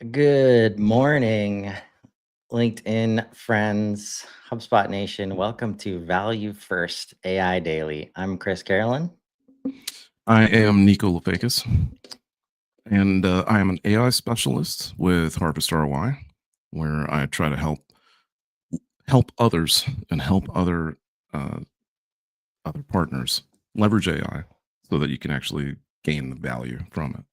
Good morning, LinkedIn friends, HubSpot Nation. Welcome to Value First AI Daily. I'm Chris Carolan. I am Nico Lafakis, and I am an AI specialist with Harvest ROI, where I try to help others and help other partners leverage AI so that you can actually gain the value from it.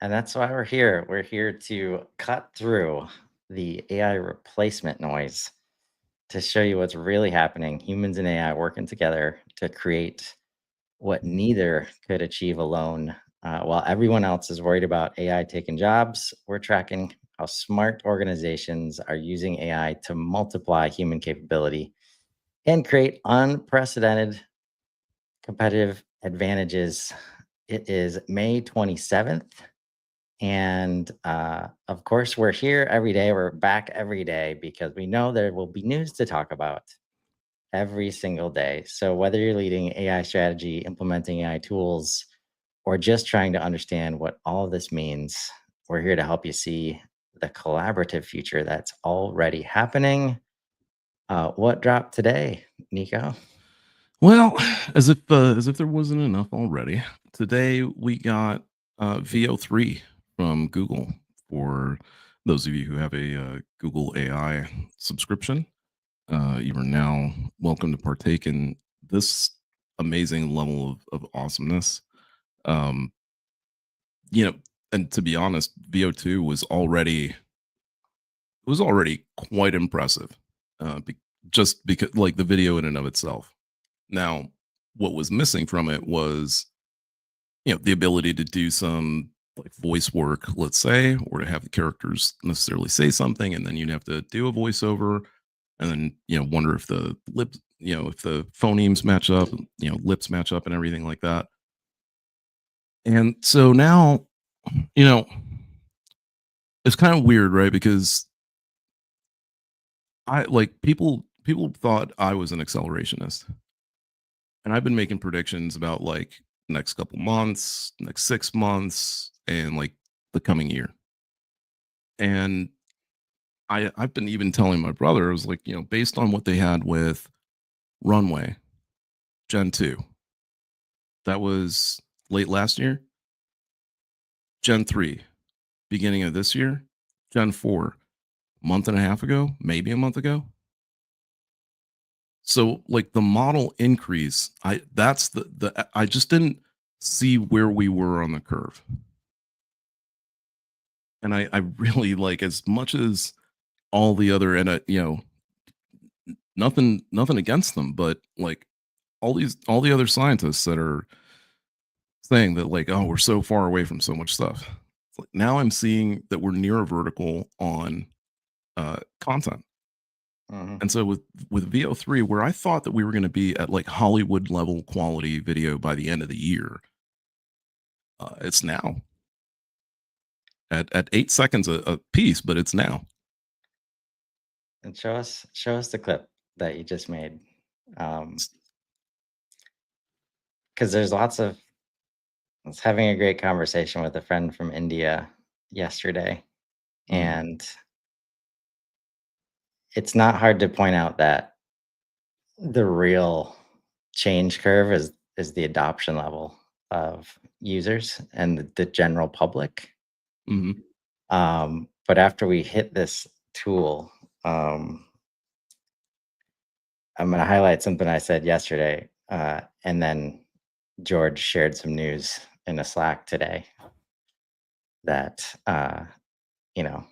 And that's why we're here. We're here to cut through the AI replacement noise to show you what's really happening. Humans and AI working together to create what neither could achieve alone. While everyone else is worried about AI taking jobs, we're tracking how smart organizations are using AI to multiply human capability and create unprecedented competitive advantages. It is May 27th. And of course, we're here every day. We're back every day because we know there will be news to talk about every single day. So whether you're leading AI strategy, implementing AI tools, or just trying to understand what all of this means, we're here to help you see the collaborative future that's already happening. What dropped today, Nico? Well, as if there wasn't enough already, today we got VO3 from Google. For those of you who have a Google AI subscription, you are now welcome to partake in this amazing level of awesomeness. Um, you know, and to be honest, VO2 was already quite impressive, just because like the video in and of itself. Now, what was missing from it was the ability to do some like voice work, let's say, or to have the characters necessarily say something, and then you'd have to do a voiceover, and then wonder if the lips, if the phonemes match up, lips match up, and everything like that. And so now, you know, it's kind of weird, right? Because I like people thought I was an accelerationist, and I've been making predictions about like next couple months, next 6 months, and like the coming year. And I've been even telling my brother, I was like, based on what they had with Runway Gen 2, that was late last year, Gen 3, beginning of this year, Gen 4, month and a half ago, maybe a month ago. So like the model increase, I just didn't see where we were on the curve. And I really like, as much as all the other, and nothing against them, but like all the other scientists that are saying that, like, oh, we're so far away from so much stuff. It's like, now I'm seeing that we're near a vertical on content. Mhm. And so with VO3, where I thought that we were going to be at like Hollywood level quality video by the end of the year, it's now at 8 seconds a piece, but it's now. And show us the clip that you just made. Because there's lots of I was having a great conversation with a friend from India yesterday, Mhm. and it's not hard to point out that the real change curve is the adoption level of users and the general public. Mhm. But after we hit this tool, um, I'm going to highlight something I said yesterday, and then George shared some news in a Slack today that you know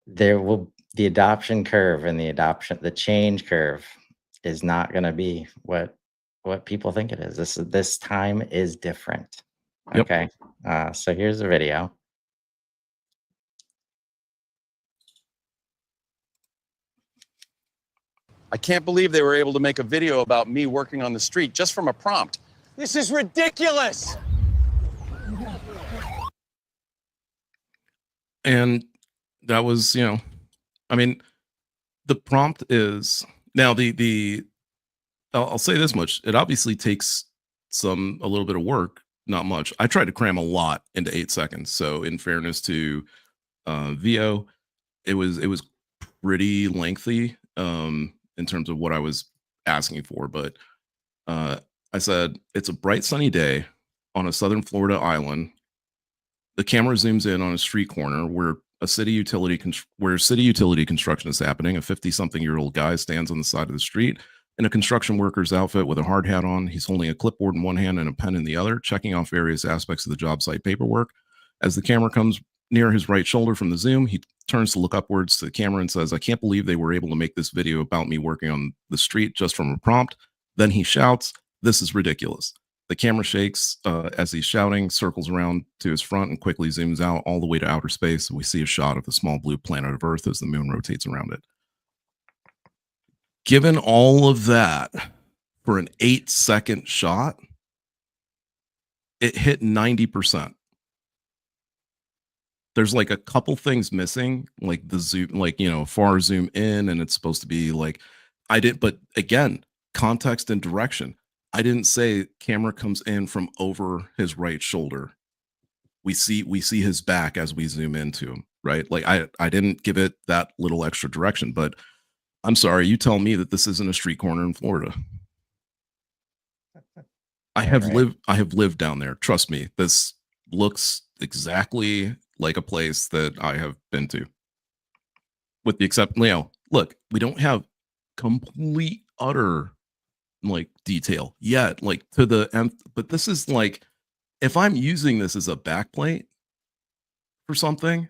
there will the adoption curve and the change curve is not going to be what people think it is. This time is different. Yep. Okay, so here's the video. I can't believe they were able to make a video about me working on the street just from a prompt. This is ridiculous. And that was, I mean, the prompt is now the I'll say this much: it obviously takes a little bit of work not much. I tried to cram a lot into 8 seconds. So in fairness to VO, it was pretty lengthy in terms of what I was asking for. But I said, it's a bright sunny day on a southern Florida island. The camera zooms in on a street corner where city utility construction is happening. A 50-something-year-old guy stands on the side of the street in a construction worker's outfit with a hard hat on. He's holding a clipboard in one hand and a pen in the other, checking off various aspects of the job site paperwork. As the camera comes near his right shoulder from the zoom, he turns to look upwards to the camera and says, "I can't believe they were able to make this video about me working on the street just from a prompt." Then he shouts, "This is ridiculous." The camera shakes as he's shouting, circles around to his front, and quickly zooms out all the way to outer space. We see a shot of the small blue planet of Earth as the moon rotates around it. Given all of that for an 8-second shot, it hit 90%. There's like a couple things missing, like the zoom, like, far zoom in, and it's supposed to be like, but again, context and direction. I didn't say camera comes in from over his right shoulder. We see his back as we zoom into him, right? Like I didn't give it that little extra direction, but I'm sorry, you tell me that this isn't a street corner in Florida. I have lived down there. Trust me, this looks exactly like a place that I have been to. With the exception, look, we don't have complete utter like detail yet, like to the nth, but this is like, if I'm using this as a backplate for something,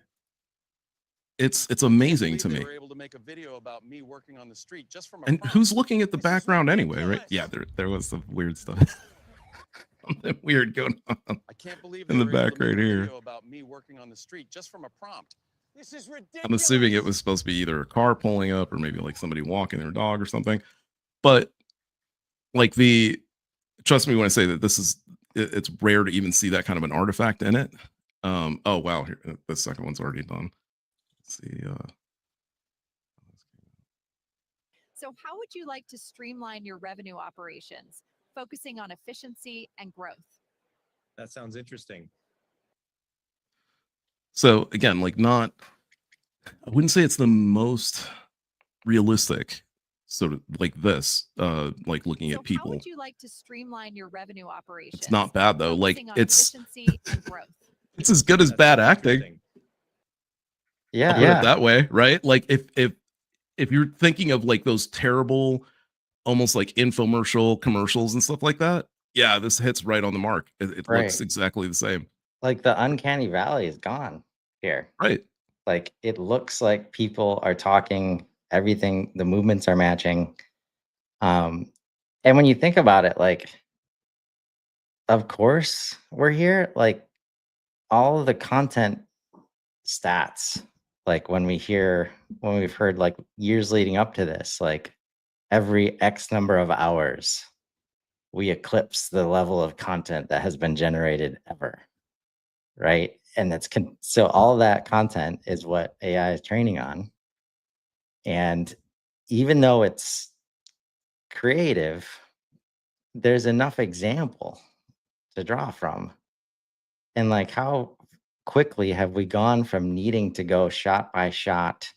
it's amazing to me. They were able to make a video about me working on the street just from a And prompt. who's looking at the background anyway, right? Yeah, there was some weird stuff. Something weird going on. I can't believe in the they were able back to make right a here. video about me working on the street just from a prompt. This is ridiculous. I'm assuming it was supposed to be either a car pulling up or maybe like somebody walking their dog or something. But like trust me when I say that it's rare to even see that kind of an artifact in it. Oh wow, here, the second one's already done. Let's see. So how would you like to streamline your revenue operations, focusing on efficiency and growth? That sounds interesting. So again, like I wouldn't say it's the most realistic, sort of like this, like looking at people. How would you like to streamline your revenue operations? It's not bad though. Like focusing on it's efficiency and growth. It's as good as bad acting. Yeah, I'll put it that way, right? Like if you're thinking of like those terrible, almost like infomercial commercials and stuff like that, yeah, this hits right on the mark. It Right. looks exactly the same. Like the uncanny valley is gone here. Right. Like it looks like people are talking, everything, the movements are matching. And when you think about it, like, of course we're here, like all of the content stats, like when we've heard like years leading up to this, like every X number of hours, we eclipse the level of content that has been generated ever. Right. And so all that content is what AI is training on. And even though it's creative, there's enough example to draw from. And like, how quickly have we gone from needing to go shot by shot?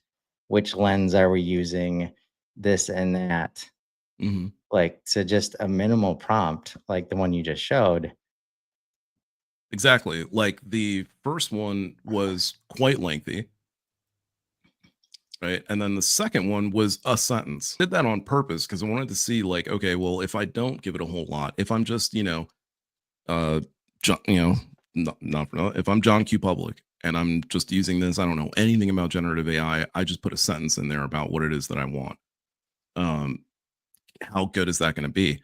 Which lens are we using? This and that, like to just a minimal prompt, like the one you just showed. Exactly. Like the first one was quite lengthy. Right. And then the second one was a sentence. I did that on purpose because I wanted to see like, okay, well, if I don't give it a whole lot, if I'm just, if I'm John Q. Public and I'm just using this, I don't know anything about generative AI. I just put a sentence in there about what it is that I want. How good is that going to be?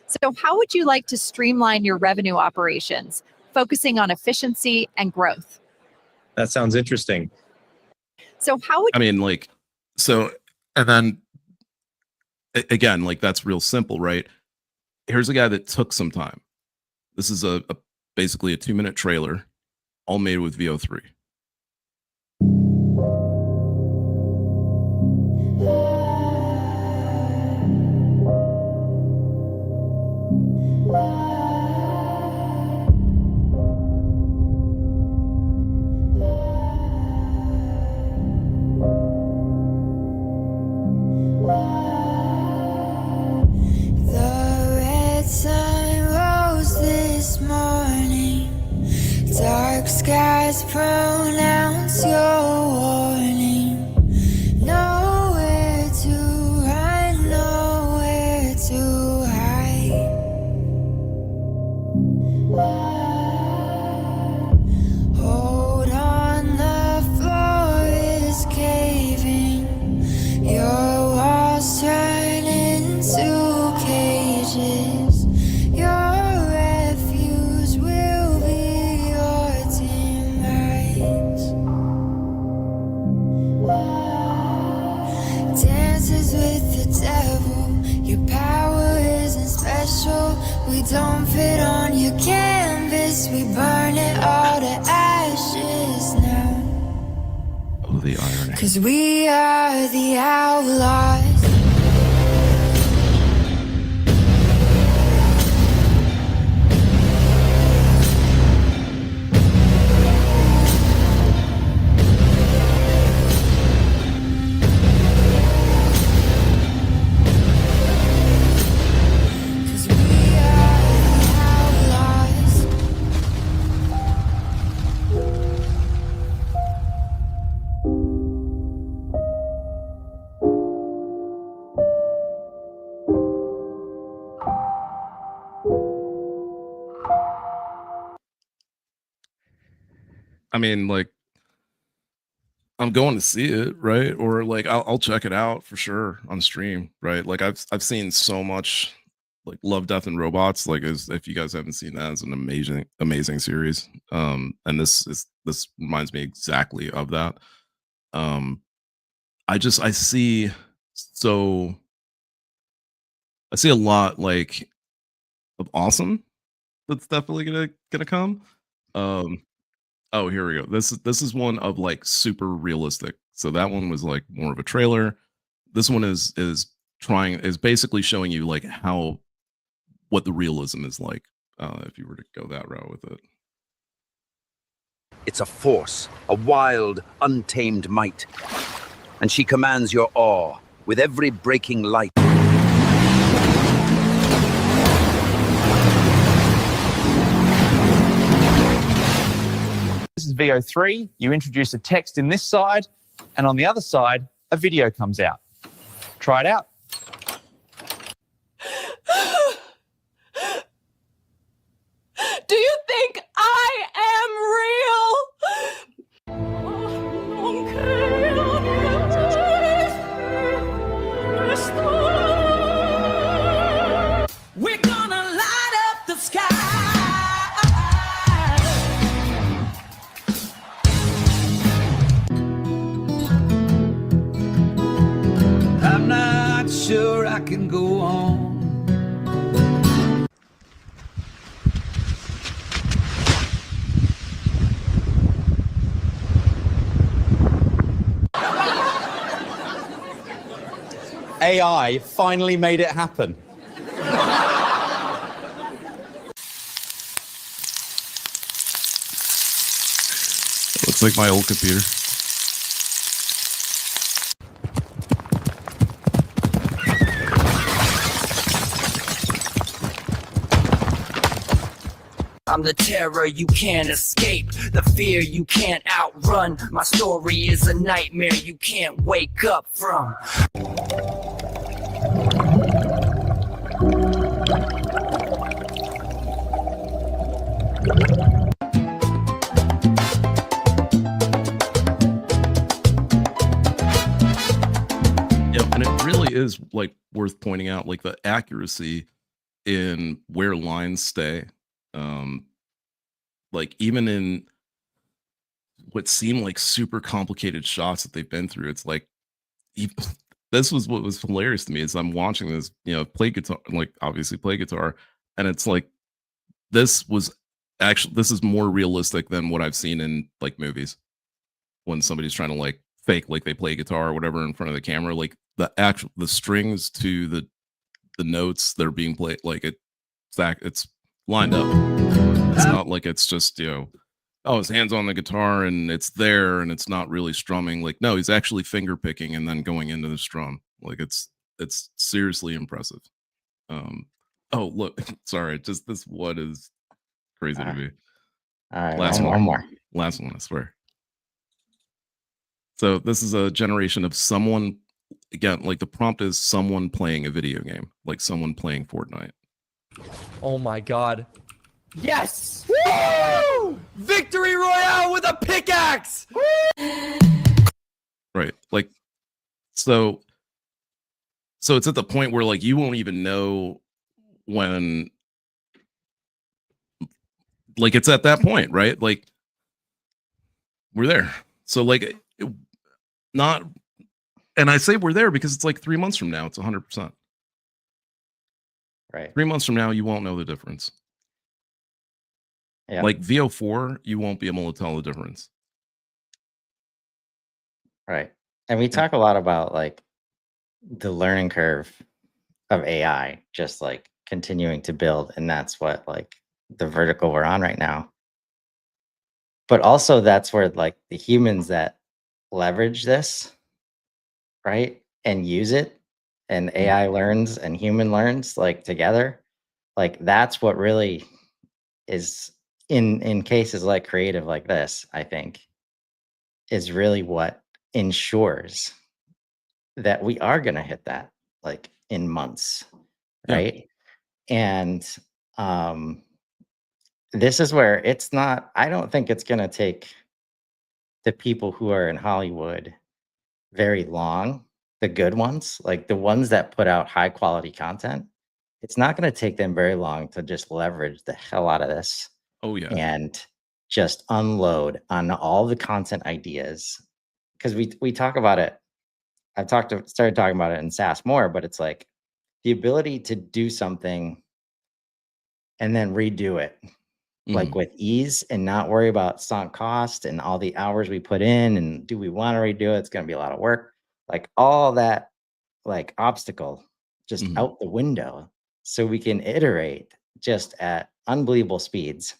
So how would you like to streamline your revenue operations, focusing on efficiency and growth? That sounds interesting. So how would and then again, like that's real simple, right? Here's a guy that took some time. This is basically a 2-minute trailer, all made with VO3. words pronounce your warning. Nowhere to run, nowhere to hide. Hold on, the floor is caving. Your walls turn into cages. Your refuge will be your demise. Dances with the devil. Your power isn't special. We don't fit on your canvas. We burn it all to ashes now. Oh, the irony. 'Cause we are the outlaws. I mean, like, I'm going to see it, right? Or like, I'll check it out for sure on stream, right? Like, I've seen so much, like Love, Death, and Robots. Like, as if you guys haven't seen that, it's an amazing series. And this reminds me exactly of that. I see so I see a lot like of awesome that's definitely gonna come. Um, Oh, here we go. This is one of like super realistic. So that one was like more of a trailer. This one is basically showing you like what the realism is like, if you were to go that route with it. It's a force, a wild, untamed might. And she commands your awe with every breaking light. This is VO3. You introduce a text in this side, and on the other side, a video comes out. Try it out. Do you think I am real? We're gonna light up the sky. I'm not sure I can go on. AI finally made it happen. Looks like my old computer. I'm the terror you can't escape, the fear you can't outrun. My story is a nightmare you can't wake up from. Yeah, and it really is like worth pointing out, like the accuracy in where lines stay. Like even in what seem like super complicated shots that they've been through, it's like this was what was hilarious to me is I'm watching this, play guitar, like obviously play guitar, and it's like this is more realistic than what I've seen in like movies when somebody's trying to like fake like they play guitar or whatever in front of the camera, like the strings to the notes that are being played, like it's lined up. It's not like it's just, oh, his hand's on the guitar and it's there and it's not really strumming. Like, no, he's actually finger picking and then going into the strum. Like it's seriously impressive. Oh, look, sorry, just this one is crazy to me. All right, Last one more. Last one, I swear. So this is a generation of someone, again, like the prompt is someone playing a video game, like someone playing Fortnite. Oh my god. Yes! Woo! Victory Royale with a pickaxe! Right. Like, so it's at the point where like you won't even know when, like it's at that point, right? Like we're there. So like not, and I say we're there because it's like 3 months from now, it's 100%. Right. 3 months from now, you won't know the difference. Yeah. Like VO4, you won't be able to tell the difference. Right. And we talk a lot about like the learning curve of AI, just like continuing to build. And that's what like the vertical we're on right now. But also that's where like the humans that leverage this, right, and use it, and AI learns and human learns like together, like that's what really is in cases like creative like this, I think, is really what ensures that we are going to hit that like in months, Yeah. right? And um this is where it's not, I don't think it's going to take the people who are in Hollywood very long, the good ones, like the ones that put out high quality content. It's not going to take them very long to just leverage the hell out of this Oh yeah. and just unload on all the content ideas. Because we talk about it. Started talking about it in SaaS more, but it's like the ability to do something and then redo it like with ease and not worry about sunk cost and all the hours we put in and do we want to redo it? It's going to be a lot of work. Like all that like obstacle just out the window so we can iterate just at unbelievable speeds.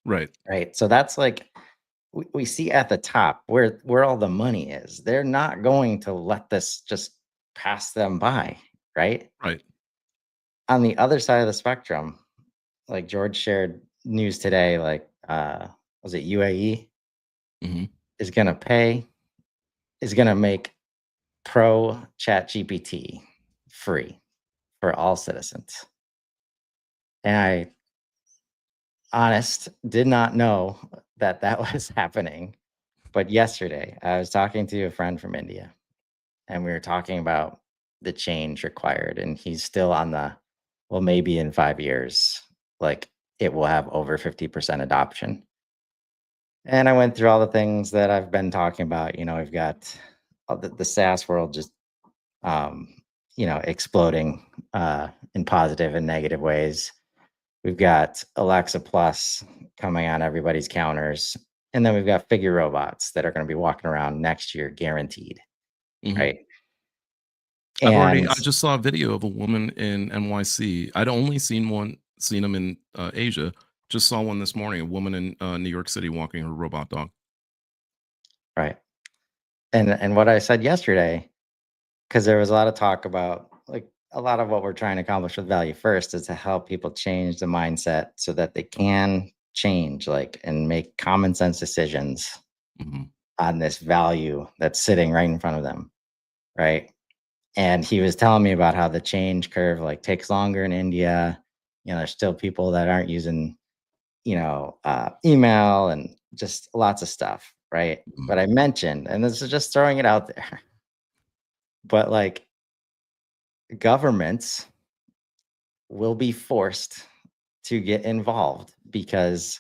Right. Right. So that's like we see at the top where all the money is. They're not going to let this just pass them by. Right. Right. On the other side of the spectrum, like George shared news today, like was it UAE is gonna make pro chat GPT free for all citizens. And I did not know that was happening. But yesterday I was talking to a friend from India and we were talking about the change required. And he's still on well, maybe in 5 years, like it will have over 50% adoption. And I went through all the things that I've been talking about. We've got the SaaS world just, exploding in positive and negative ways. We've got Alexa Plus coming on everybody's counters. And then we've got figure robots that are going to be walking around next year, guaranteed. Right. I just saw a video of a woman in NYC. I'd only seen them in Asia. Just saw one this morning, a woman in New York City walking her robot dog. Right. And what I said yesterday, because there was a lot of talk about like a lot of what we're trying to accomplish with Value First is to help people change the mindset so that they can change like and make common sense decisions on this value that's sitting right in front of them. Right. And he was telling me about how the change curve like takes longer in India. There's still people that aren't using, email and just lots of stuff. Right. But I mentioned, and this is just throwing it out there, but like governments will be forced to get involved because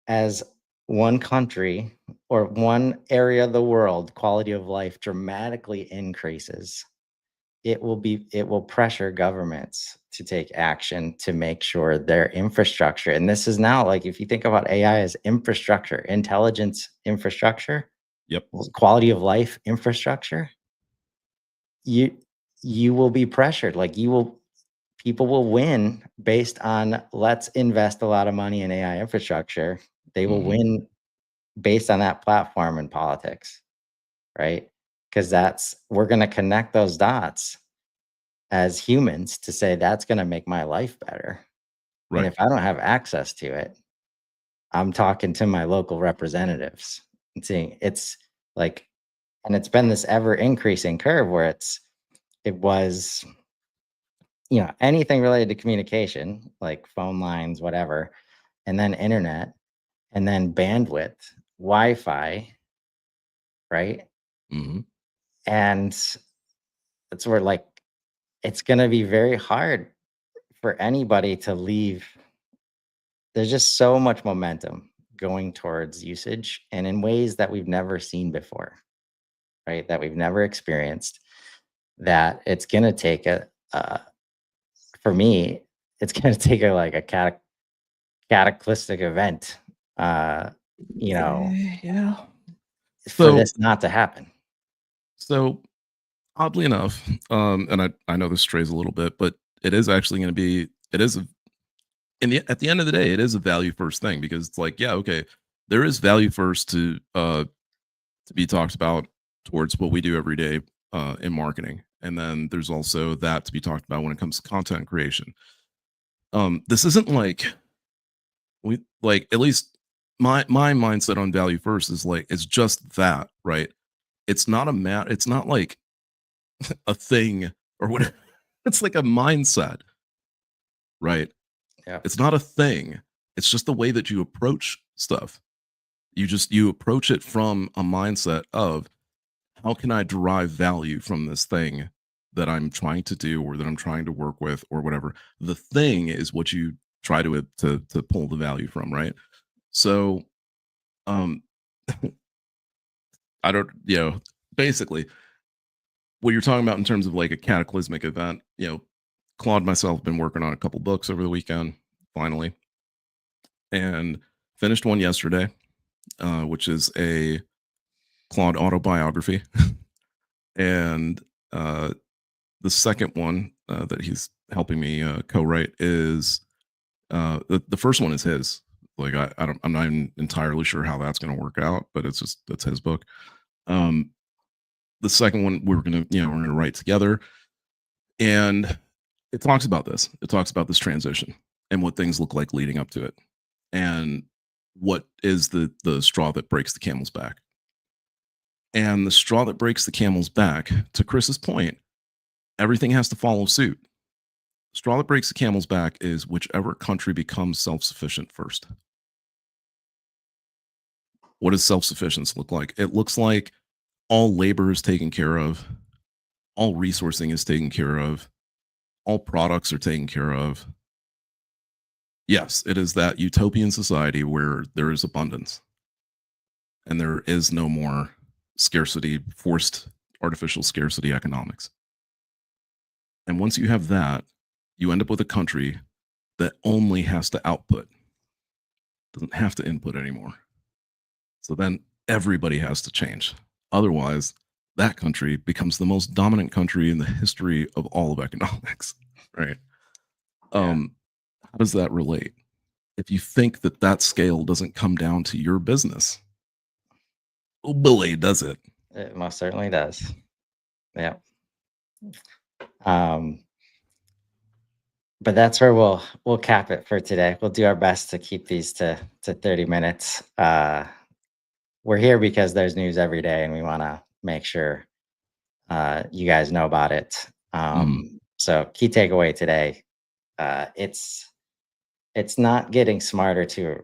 as one country or one area of the world, quality of life dramatically increases, it will pressure governments to take action to make sure their infrastructure, and this is now like if you think about AI as infrastructure, intelligence infrastructure, quality of life infrastructure, you will be pressured. Like people will win based on let's invest a lot of money in AI infrastructure. They will win based on that platform in politics, right? Because we're going to connect those dots as humans to say that's going to make my life better. Right. And if I don't have access to it, I'm talking to my local representatives and seeing it's like, and it's been this ever increasing curve where it was, anything related to communication, like phone lines, whatever, and then internet, and then bandwidth, Wi-Fi, right? Hmm. And it's where like it's going to be very hard for anybody to leave. There's just so much momentum going towards usage and in ways that we've never seen before, right? That we've never experienced. That it's going to take for me, it's going to take cataclysmic event, uh, you know, Yeah. for So, this not to happen. so oddly enough, and I know this strays a little bit, but it is actually going to be, it is a, at the end of the day, it is a value first thing, because it's like, yeah, okay, there is value first to be talked about towards what we do every day in marketing, and then there's also that to be talked about when it comes to content creation. This isn't like we like, at least my mindset on value first is like, it's just that, right? It's not it's not like a thing or whatever. It's like a mindset, right? Yeah. It's not a thing. It's just the way that you approach stuff. You approach it from a mindset of, how can I derive value from this thing that I'm trying to do or that I'm trying to work with or whatever. The thing is what you try to pull the value from, right? So um I don't, basically what you're talking about in terms of like a cataclysmic event, Claude and myself have been working on a couple books over the weekend, finally, and finished one yesterday, which is a Claude autobiography. And the second one that he's helping me co-write is the first one is his. Like I'm not even entirely sure how that's going to work out, but that's his book. The second one we're gonna write together, and it talks about this. It talks about this transition and what things look like leading up to it, and what is the straw that breaks the camel's back. And the straw that breaks the camel's back, to Chris's point, everything has to follow suit. The straw that breaks the camel's back is whichever country becomes self-sufficient first. What does self-sufficiency look like? It looks like all labor is taken care of, all resourcing is taken care of, all products are taken care of. Yes, it is that utopian society where there is abundance and there is no more scarcity, forced artificial scarcity economics. And once you have that, you end up with a country that only has to output, doesn't have to input anymore. So then everybody has to change. Otherwise, that country becomes the most dominant country in the history of all of economics, right? Yeah. How does that relate? If you think that scale doesn't come down to your business, oh boy, does it. It most certainly does. Yeah. But that's where we'll cap it for today. We'll do our best to keep these to 30 minutes. We're here because there's news every day, and we want to make sure you guys know about it. So key takeaway today, it's not getting smarter to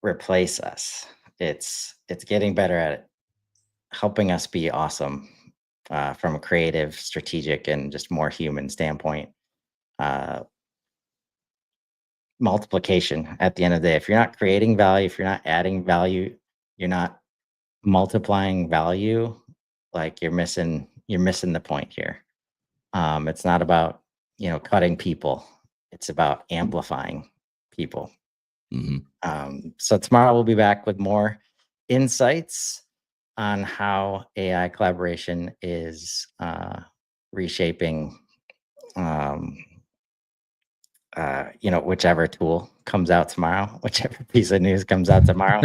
replace us. It's getting better at helping us be awesome from a creative, strategic, and just more human standpoint. Multiplication at the end of the day. If you're not creating value, if you're not adding value, you're not multiplying value, like you're missing the point here. It's not about cutting people. It's about amplifying people. So tomorrow we'll be back with more insights on how AI collaboration is reshaping whichever tool comes out tomorrow, whichever piece of news comes out tomorrow.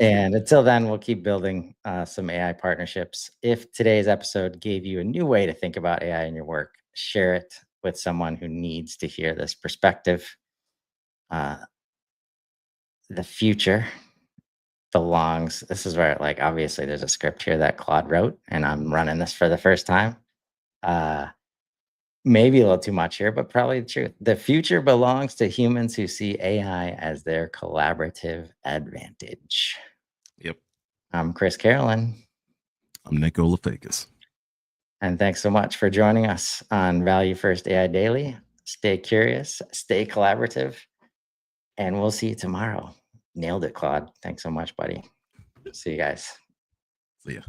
And until then, we'll keep building some AI partnerships. If today's episode gave you a new way to think about AI in your work, share it with someone who needs to hear this perspective. the future belongs. This is where, like, obviously there's a script here that Claude wrote, and I'm running this for the first time. Maybe a little too much here, but probably the truth. The future belongs to humans who see AI as their collaborative advantage. Yep. I'm Chris Carolan. I'm Nico Lafakis. And thanks so much for joining us on Value First AI Daily. Stay curious, stay collaborative, and we'll see you tomorrow. Nailed it, Claude. Thanks so much, buddy. See you guys. See ya.